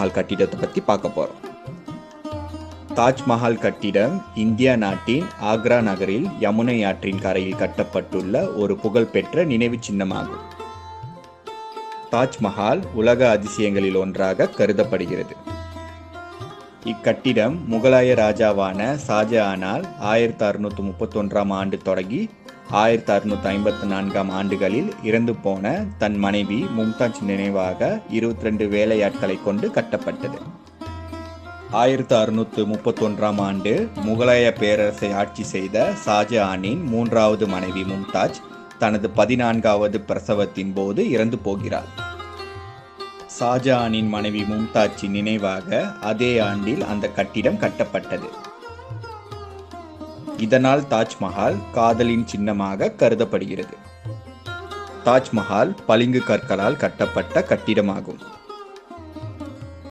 தாஜ்மஹால் கட்டிடத்தை பற்றி பார்க்க போகிறோம். தாஜ்மஹால் கட்டிடம் இந்தியா நாட்டின் ஆக்ரா நகரில் யமுனை ஆற்றின் கரையில் கட்டப்பட்டுள்ள ஒரு புகழ்பெற்ற நினைவு சின்னமாகும். தாஜ்மஹால் உலக அதிசயங்களில் ஒன்றாக கருதப்படுகிறது. இக்கட்டிடம் முகலாய ராஜாவான ஷாஜஹானால் 1631 ஆண்டு தொடங்கி 1654 ஆண்டுகளில் இறந்து போன தன் மனைவி மும்தாஜ் நினைவாக 22 வேலையாட்களை கொண்டு கட்டப்பட்டது. 1631 ஆண்டு முகலாய பேரரசை ஆட்சி செய்த ஷாஜஹானின் 3வது மனைவி மும்தாஜ் தனது 14வது பிரசவத்தின் போது இறந்து போகிறார். ஷாஜஹானின் மனைவி மும்தாஜின் நினைவாக அதே ஆண்டில் அந்த கட்டிடம் கட்டப்பட்டது. இதனால் தாஜ்மஹால் காதலின் சின்னமாக கருதப்படுகிறது. தாஜ்மஹால் பளிங்கு கற்களால் கட்டப்பட்ட கட்டிடமாகும்.